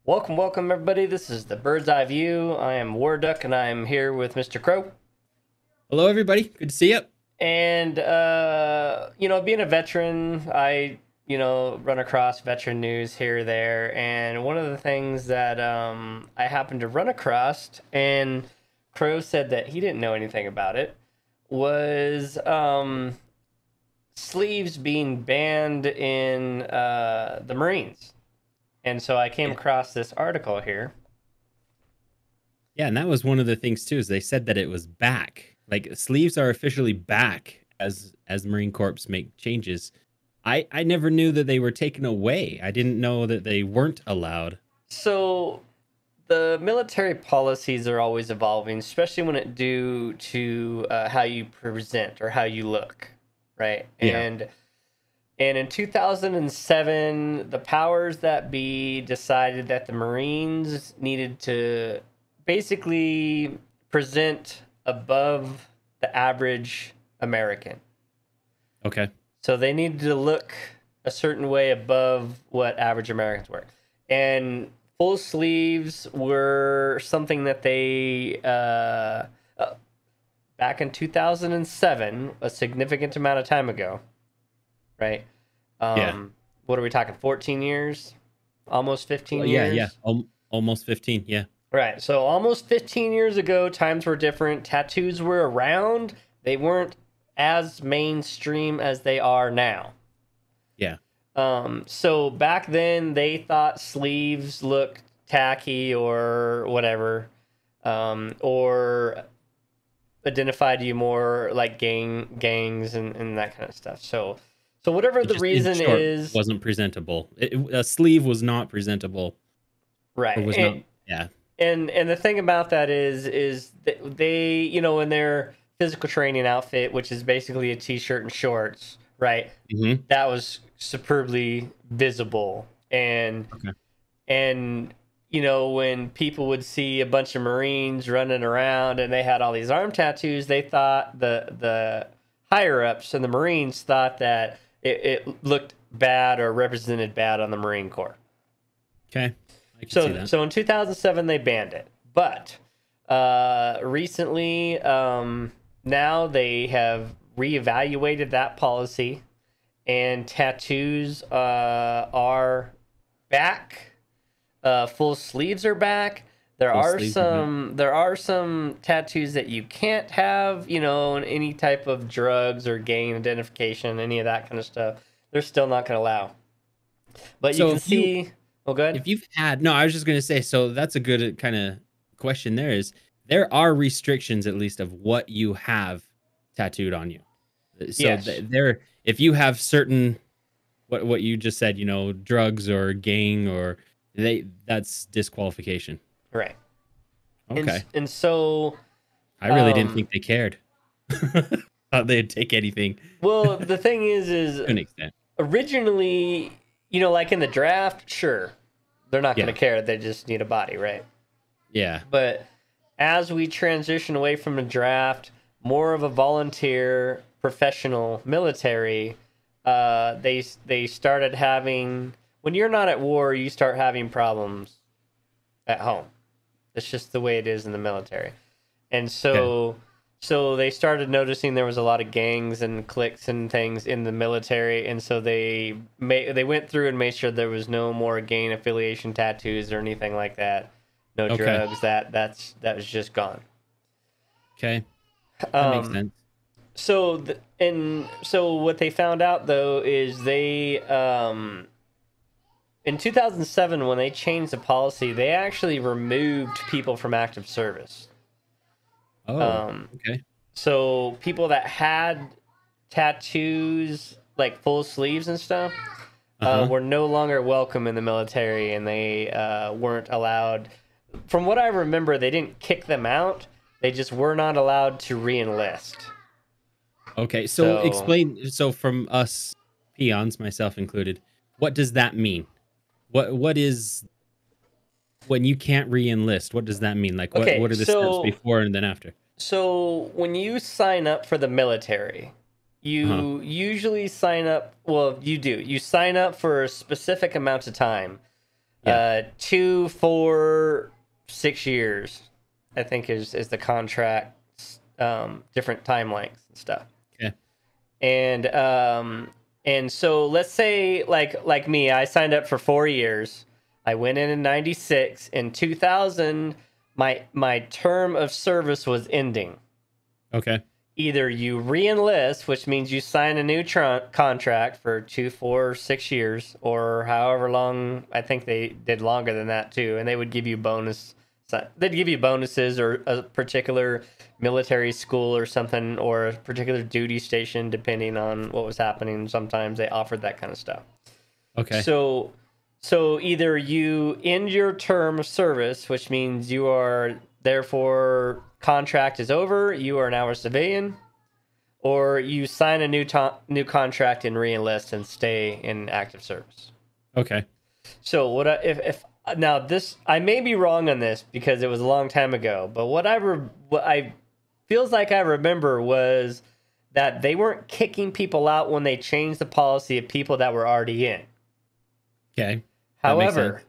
Welcome, everybody. This is the Bird's Eye View. I am WarDuck, and I am here with Mr. Crow. Hello, everybody. Good to see you. And, being a veteran, I, run across veteran news here or there. And one of the things that I happened to run across, and Crow said that he didn't know anything about it, was sleeves being banned in the Marines. And so I came across this article here. Yeah, and that was one of the things too, is they said that it was back. Like sleeves are officially back as Marine Corps make changes. I never knew that they were taken away. I didn't know that they weren't allowed. So the military policies are always evolving, especially when it due to how you present or how you look, right? Yeah. And in 2007, the powers that be decided that the Marines needed to basically present above the average American. Okay. So they needed to look a certain way above what average Americans were. And full sleeves were something that they, back in 2007, a significant amount of time ago, right? Yeah. What are we talking? 14 years? Almost 15 Well, years? yeah. Almost 15. Yeah. Right. So almost 15 years ago, times were different. Tattoos were around. They weren't as mainstream as they are now. Yeah. So back then they thought sleeves looked tacky or whatever, or identified you more like gangs and that kind of stuff. So whatever It the just, in reason short, is, wasn't presentable. A sleeve was not presentable. right? Or was not. Yeah. And the thing about that is that they, in their physical training outfit, which is basically a t-shirt and shorts, right? Mm-hmm. That was superbly visible. Okay. And when people would see a bunch of Marines running around and they had all these arm tattoos, they thought the higher ups in the Marines thought that it looked bad or represented bad on the Marine Corps. Okay. I can see that. So in 2007 they banned it, but recently now they have reevaluated that policy, and tattoos are back. Full sleeves are back. There are some tattoos that you can't have, in any type of drugs or gang identification, any of that kind of stuff. They're still not going to allow. But you can see. Oh, good. If you've had, no, I was just going to say, so that's a good kind of question. There are restrictions, at least, of what you have tattooed on you. So Yes. If you have certain, what you just said, drugs or gang or that's disqualification. Right. Okay. And so I really didn't think they cared. Thought they'd take anything. well, the thing is To an extent. originally, like in the draft, sure, they're not going to care. They just need a body, right? Yeah. But as we transition away from the draft, more of a volunteer, professional military, they started having. When you're not at war, you start having problems at home. That's just the way it is in the military. And so they started noticing there was a lot of gangs and cliques and things in the military, and so they went through and made sure there was no more gang affiliation tattoos or anything like that. No drugs. That was just gone. Okay. That makes sense. So what they found out though is they in 2007, when they changed the policy, they actually removed people from active service. Okay. So people that had tattoos, like full sleeves and stuff, were no longer welcome in the military, and they weren't allowed. From what I remember, they didn't kick them out. They just were not allowed to re-enlist. Okay, so explain. So from us peons, myself included, what does that mean? What is when you can't re-enlist? What does that mean? Like, what are the steps before and then after? So when you sign up for the military, you usually sign up. Well, you do. You sign up for a specific amount of time. Yeah. 2, 4, 6 years, I think is the contract. Different time lengths and stuff. Okay. And so let's say like me, I signed up for 4 years. I went in 96. In 2000, my term of service was ending. Okay. Either you re-enlist, which means you sign a new contract for 2, 4, 6 years, or however long. I think they did longer than that too, and they would give you they'd give you bonuses or a particular military school or something, or a particular duty station, depending on what was happening. Sometimes they offered that kind of stuff. Okay. So either you end your term of service, which means you are therefore contract is over, you are now a civilian, or you sign a new contract and re-enlist and stay in active service. Okay. So if now this, I may be wrong on this because it was a long time ago, but what I feels like I remember was that they weren't kicking people out when they changed the policy of people that were already in. Okay. However,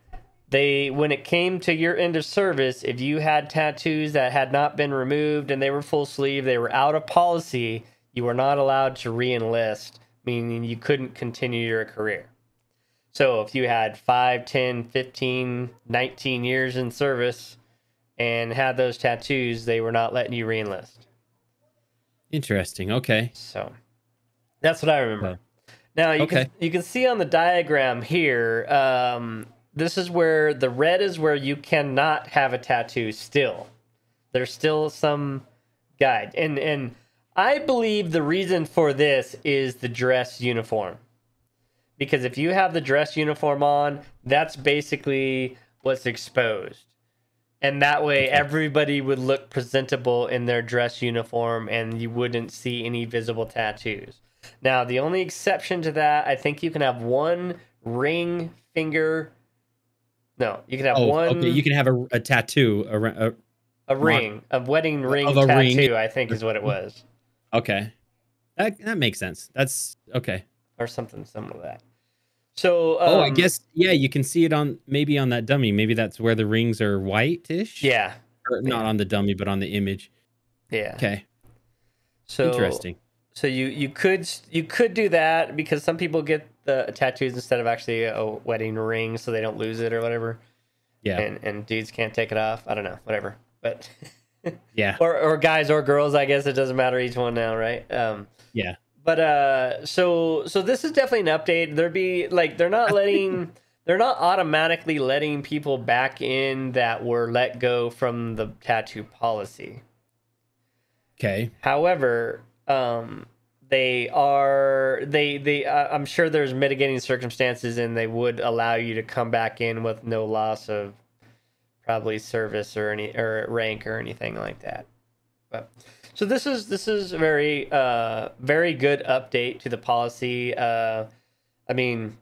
when it came to your end of service, if you had tattoos that had not been removed and they were full sleeve, they were out of policy, you were not allowed to re-enlist, meaning you couldn't continue your career. So if you had 5, 10, 15, 19 years in service and had those tattoos, they were not letting you re-enlist. Interesting. Okay. So that's what I remember. Now you can see on the diagram here, this is where the red is where you cannot have a tattoo still. There's still some guide. And I believe the reason for this is the dress uniform. Because if you have the dress uniform on, that's basically what's exposed. And that way everybody would look presentable in their dress uniform and you wouldn't see any visible tattoos. Now, the only exception to that, I think you can have one ring finger. No, you can have one. Okay, you can have a tattoo, a ring, a wedding ring of a tattoo, ring. I think is what it was. Okay. That makes sense. That's okay. Or something similar to that. So, I guess, yeah, you can see it maybe on that dummy. Maybe that's where the rings are whitish. Yeah. Or not on the dummy, but on the image. Yeah. Okay. So interesting. So you could do that because some people get the tattoos instead of actually a wedding ring so they don't lose it or whatever. Yeah. And dudes can't take it off. I don't know, whatever. But yeah. Or guys or girls, I guess it doesn't matter each one now, right? Yeah. But so this is definitely an update. They're not automatically letting people back in that were let go from the tattoo policy. Okay. However, I'm sure there's mitigating circumstances and they would allow you to come back in with no loss of probably service or rank or anything like that. But so this is a very very good update to the policy. I mean,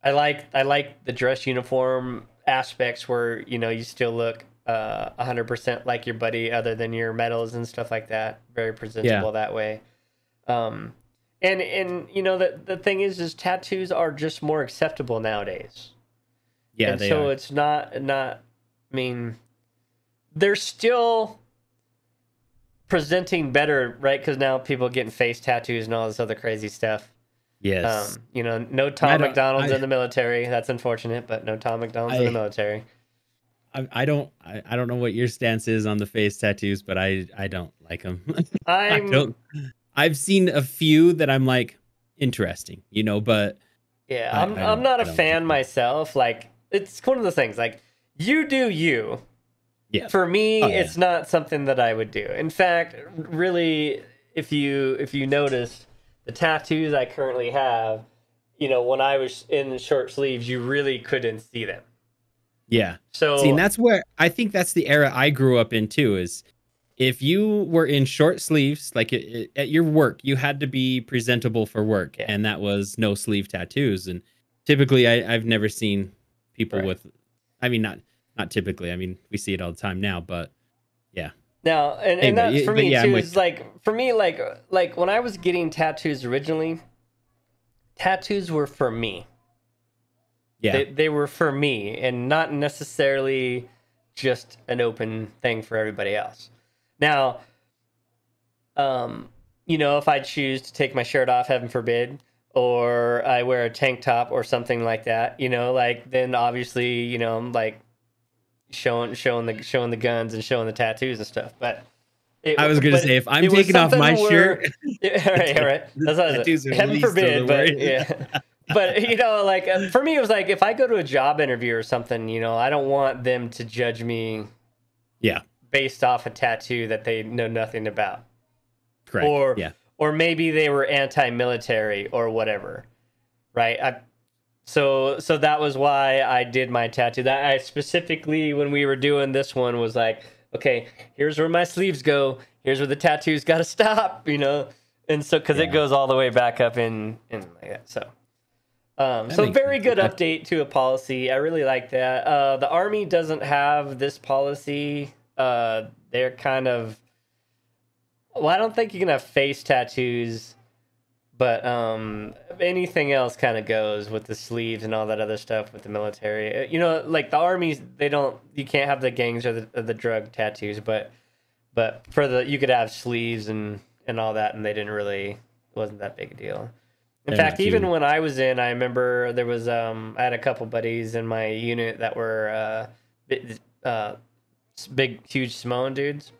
I like the dress uniform aspects where you still look 100% like your buddy, other than your medals and stuff like that. Very presentable that way. And the thing is tattoos are just more acceptable nowadays. Yeah, and they so are. it's not. I mean, they're still presenting better, right? Because now people are getting face tattoos and all this other crazy stuff. Yes. No Tom McDonald's in the military. That's unfortunate, but no Tom McDonald's in the military. I don't know what your stance is on the face tattoos, but I don't like them. I've seen a few that I'm like interesting, but yeah, I'm not a fan myself. Like, it's one of those things, like, you do you. Yeah. For me, it's not something that I would do. In fact, really, if you notice the tattoos I currently have, when I was in short sleeves, you really couldn't see them. Yeah. So see, and that's where I think that's the era I grew up in too, is if you were in short sleeves, like at your work, you had to be presentable for work. Yeah. And that was no sleeve tattoos. And typically I've never seen people with, not typically, we see it all the time now, but yeah. Now, and that for me too is like, for me, like when I was getting tattoos originally, tattoos were for me. Yeah. They were for me and not necessarily just an open thing for everybody else. Now, you know, if I choose to take my shirt off, heaven forbid, or I wear a tank top or something like that, you know, like then obviously, you know, I'm like showing the guns and showing the tattoos and stuff. But I was gonna say, if I'm taking off my shirt, all right, that's what I said. Heaven forbid, but yeah. But you know, like for me, it was like if I go to a job interview or something, you know, I don't want them to judge me, yeah, based off a tattoo that they know nothing about. Correct. Or maybe they were anti-military or whatever, right? So that was why I did my tattoo. That I specifically, when we were doing this one, was like, okay, here's where my sleeves go. Here's where the tattoo's got to stop, you know. And so because it goes all the way back up in like that. So so very good update to a policy. I really like that. The Army doesn't have this policy. They're kind of, well, I don't think you can have face tattoos, but anything else kind of goes with the sleeves and all that other stuff with the military. You know, like the Armies, you can't have the gangs or the drug tattoos, but for you could have sleeves and all that, and it wasn't that big a deal. In fact, even when I was in, I remember there was I had a couple buddies in my unit that were big, huge Samoan dudes.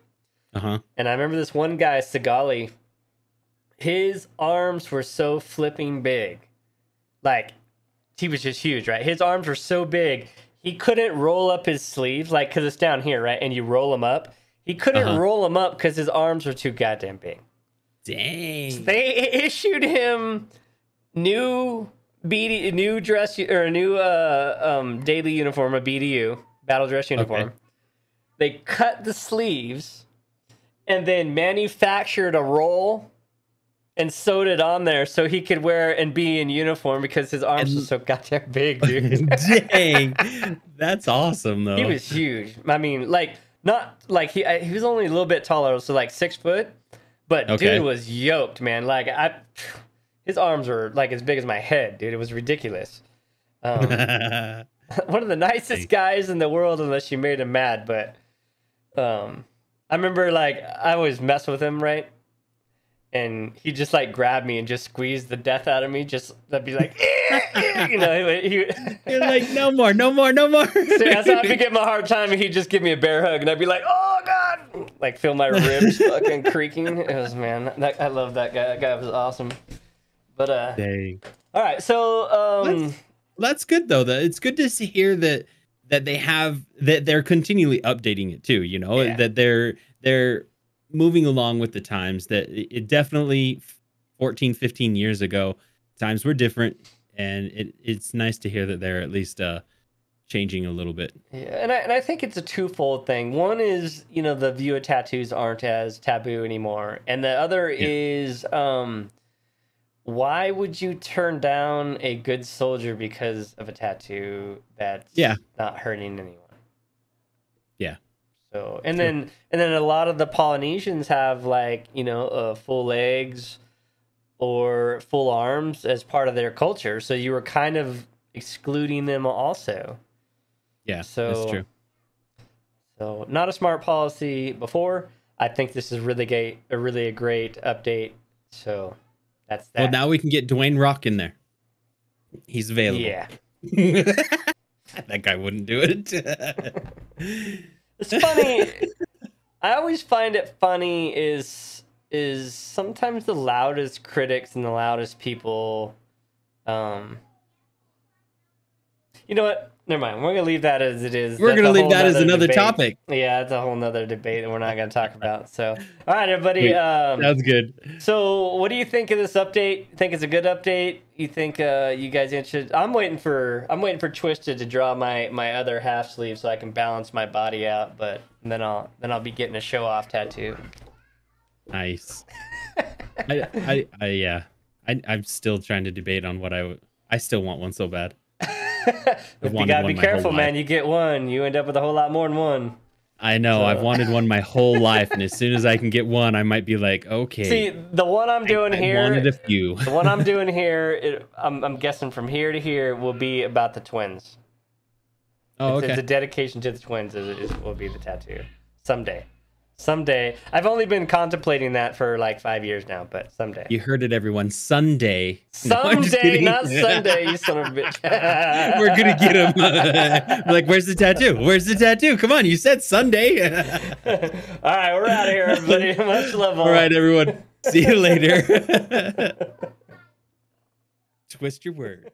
Uh-huh. And I remember this one guy, Sigali, his arms were so flipping big. Like, he was just huge, right? His arms were so big, he couldn't roll up his sleeves, like, because it's down here, right? And you roll them up. He couldn't roll them up because his arms were too goddamn big. Dang. So they issued him new dress, or a new daily uniform, a BDU, battle dress uniform. Okay. They cut the sleeves and then manufactured a roll and sewed it on there so he could wear and be in uniform because his arms were so goddamn big, dude. Dang. That's awesome, though. He was huge. I mean, like, not like he was only a little bit taller, so like 6 foot, but dude was yoked, man. Like, his arms were like as big as my head, dude. It was ridiculous. One of the nicest guys in the world, unless you made him mad. But I remember, like, I always mess with him, right? And he just like grabbed me and just squeezed the death out of me. Just I'd be like, you know, you're like, no more. So that's how I get my hard time, and he'd just give me a bear hug, and I'd be like, oh god, like feel my ribs fucking creaking. It was, man, I love that guy. That guy was awesome. But dang. All right, so that's good though. It's good to hear that they're continually updating it too. You know, that they're moving along with the times. That it definitely 14, 15 years ago, times were different, and it's nice to hear that they're at least changing a little bit. Yeah, and I think it's a twofold thing. One is, you know, the view of tattoos aren't as taboo anymore, and the other is why would you turn down a good soldier because of a tattoo that's not hurting anyone? Yeah. So, and then a lot of the Polynesians have, like, you know, full legs or full arms as part of their culture. So you were kind of excluding them also. Yeah, so that's true. So not a smart policy before. I think this is a really great update. So that's that. Well, now we can get Dwayne Rock in there. He's available. Yeah. That guy wouldn't do it. It's funny. I always find it funny is sometimes the loudest critics and the loudest people. You know what? Never mind. We're gonna leave that as it is. We're gonna leave that as another topic. Yeah, it's a whole nother debate that we're not gonna talk about. So, all right, everybody. Sounds good. So, what do you think of this update? Think it's a good update? You think you guys interested? I'm waiting for Twisted to draw my other half sleeve so I can balance my body out. But then I'll be getting a show off tattoo. Nice. I'm still trying to debate on what I still want one so bad. You gotta be careful, man. You get one, you end up with a whole lot more than one. I know. So- I've wanted one my whole life, and as soon as I can get one, I might be like, okay. See, the one I'm doing I here, wanted a few. the one I'm doing here, I'm guessing from here to here will be about the twins. Oh, It's okay. a dedication to the twins. Will be the tattoo someday. Someday. I've only been contemplating that for like 5 years now, but someday. You heard it, everyone. Sunday. No, I'm just Someday, kidding. not Sunday, you son of a bitch. We're gonna get him. Like, where's the tattoo? Where's the tattoo? Come on, you said Sunday. All right, we're out of here, everybody. Much love. All right, everyone. See you later. Twist your words.